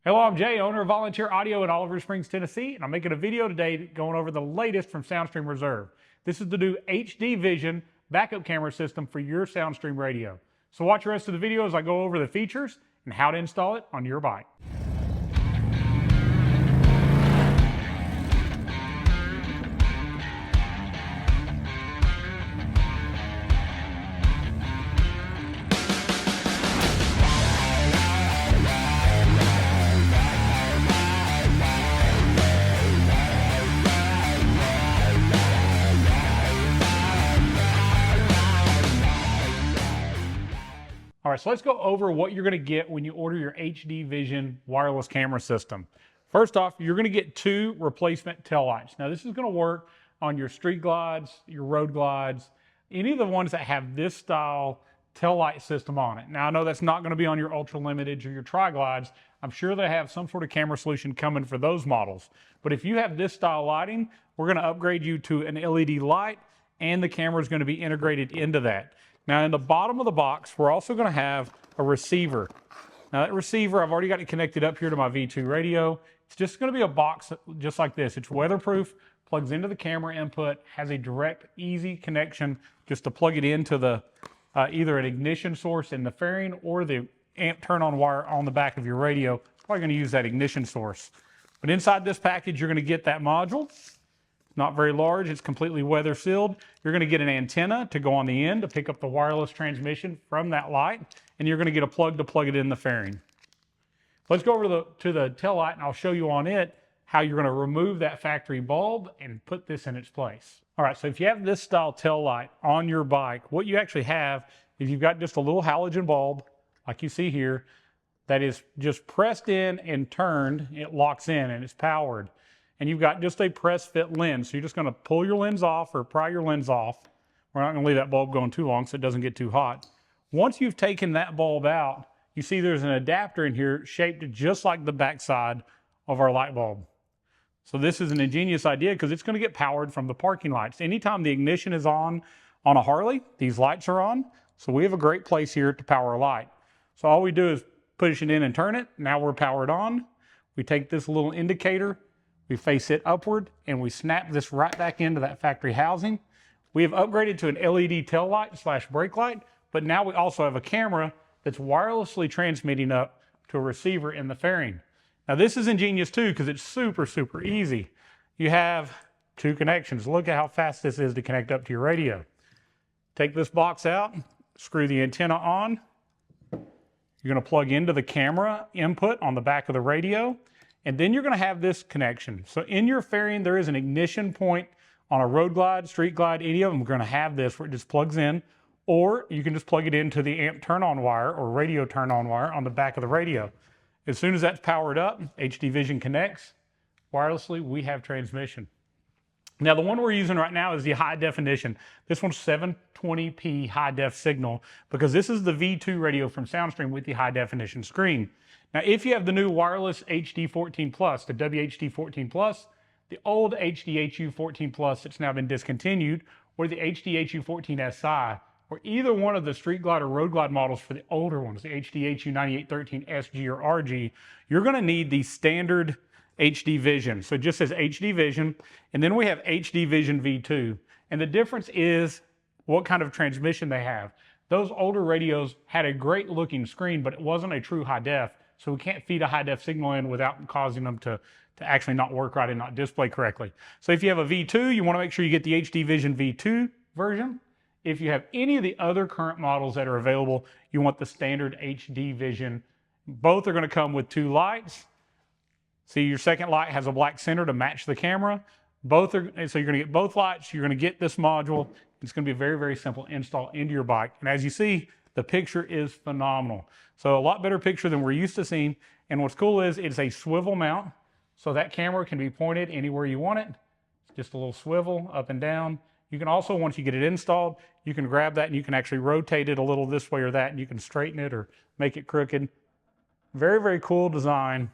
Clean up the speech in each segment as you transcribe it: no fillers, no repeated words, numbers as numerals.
Hello, I'm Jay, owner of Volunteer Audio in Oliver Springs, Tennessee, and I'm making a video today going over the latest from Soundstream Reserve. This is the new HD Vision backup camera system for your Soundstream radio. So watch the rest of the video as I go over the features and how to install it on your bike. All right, so let's go over what you're going to get when you order your HD Vision wireless camera system. First off, you're going to get 2 replacement tail lights. Now, this is going to work on your street glides, your road glides, any of the ones that have this style tail light system on it. Now, I know that's not going to be on your ultra limiteds or your tri glides. I'm sure they have some sort of camera solution coming for those models. But if you have this style lighting, we're going to upgrade you to an LED light, and the camera is going to be integrated into that. Now, in the bottom of the box, we're also going to have a receiver. Now, that receiver, I've already got it connected up here to my V2 radio. It's just going to be a box just like this. It's weatherproof, plugs into the camera input, has a direct, easy connection just to plug it into the either an ignition source in the fairing or the amp turn-on wire on the back of your radio. Probably going to use that ignition source. But inside this package, you're going to get that module. Not very large, it's completely weather sealed. You're going to get an antenna to go on the end to pick up the wireless transmission from that light, and you're going to get a plug to plug it in the fairing. Let's go over to the tail light, and I'll show you on it how you're going to remove that factory bulb and put this in its place. All right, so if you have this style tail light on your bike, what you actually have is you've got just a little halogen bulb, like you see here, that is just pressed in and turned. It locks in and it's powered. And you've got just a press fit lens. So you're just going to pull your lens off or pry your lens off. We're not going to leave that bulb going too long so it doesn't get too hot. Once you've taken that bulb out, you see there's an adapter in here shaped just like the backside of our light bulb. So this is an ingenious idea because it's going to get powered from the parking lights. Anytime the ignition is on a Harley, these lights are on. So we have a great place here to power a light. So all we do is push it in and turn it. Now we're powered on. We take this little indicator, we face it upward, and we snap this right back into that factory housing. We have upgraded to an LED tail light / brake light, but now we also have a camera that's wirelessly transmitting up to a receiver in the fairing. Now this is ingenious too because it's super, super easy. You have 2 connections. Look at how fast this is to connect up to your radio. Take this box out, screw the antenna on. You're going to plug into the camera input on the back of the radio. And then you're going to have this connection. So in your fairing, there is an ignition point on a road glide, street glide, any of them are going to have this where it just plugs in, or you can just plug it into the amp turn-on wire or radio turn-on wire on the back of the radio. As soon as that's powered up, HD Vision connects. Wirelessly, we have transmission. Now, the one we're using right now is the high definition. This one's 720p high def signal because this is the V2 radio from Soundstream with the high definition screen. Now, if you have the new wireless HD14 Plus, the WHD14 Plus, the old HDHU 14 Plus that's now been discontinued, or the HDHU 14 SI, or either one of the street glide or road glide models for the older ones, the HDHU 9813 SG or RG, you're going to need the standard HD Vision. So it just says HD Vision, and then we have HD Vision V2. And the difference is what kind of transmission they have. Those older radios had a great looking screen, but it wasn't a true high def. So we can't feed a high def signal in without causing them to actually not work right and not display correctly. So if you have a V2, you want to make sure you get the HD Vision V2 version. If you have any of the other current models that are available, you want the standard HD Vision. Both are going to come with 2 lights. See, your second light has a black center to match the camera. So you're going to get both lights. You're going to get this module. It's going to be a very, very simple install into your bike. And as you see, the picture is phenomenal. So a lot better picture than we're used to seeing. And what's cool is it's a swivel mount. So that camera can be pointed anywhere you want it. It's just a little swivel up and down. You can also, once you get it installed, you can grab that and you can actually rotate it a little this way or that, and you can straighten it or make it crooked. Very, very cool design.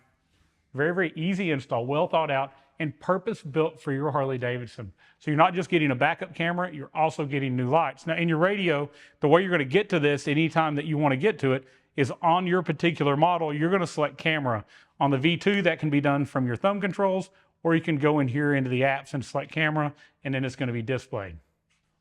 Very, very easy install, well thought out, and purpose built for your Harley Davidson. So you're not just getting a backup camera, you're also getting new lights. Now in your radio, the way you're going to get to this anytime that you want to get to it is on your particular model, you're going to select camera. On the V2, that can be done from your thumb controls, or you can go in here into the apps and select camera, and then it's going to be displayed.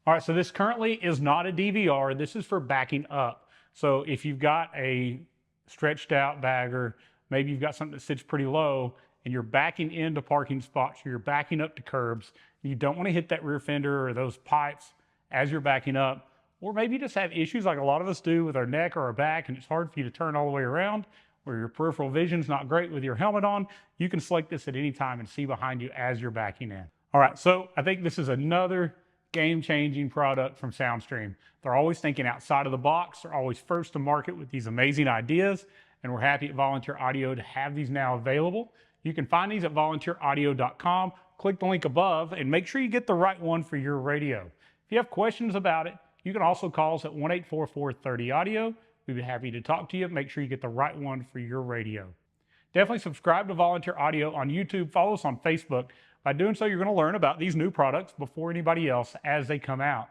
All right, so this currently is not a DVR. This is for backing up. So if you've got a stretched out bagger, maybe you've got something that sits pretty low and you're backing into parking spots, or you're backing up to curbs, you don't want to hit that rear fender or those pipes as you're backing up, or maybe you just have issues like a lot of us do with our neck or our back and it's hard for you to turn all the way around, or your peripheral vision's not great with your helmet on, you can select this at any time and see behind you as you're backing in. All right, so I think this is another game-changing product from Soundstream. They're always thinking outside of the box. They're always first to market with these amazing ideas, and we're happy at Volunteer Audio to have these now available. You can find these at volunteeraudio.com. Click the link above and make sure you get the right one for your radio. If you have questions about it, you can also call us at 1-844-30-AUDIO. We'd be happy to talk to you. Make sure you get the right one for your radio. Definitely subscribe to Volunteer Audio on YouTube. Follow us on Facebook. By doing so, you're going to learn about these new products before anybody else as they come out.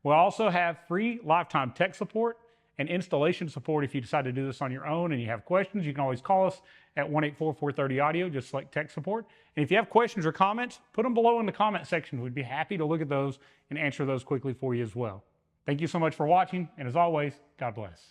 We'll also have free lifetime tech support and installation support. If you decide to do this on your own and you have questions, you can always call us at 1-844-30-AUDIO. Just select tech support. And if you have questions or comments, put them below in the comment section. We'd be happy to look at those and answer those quickly for you as well. Thank you so much for watching, and as always, God bless.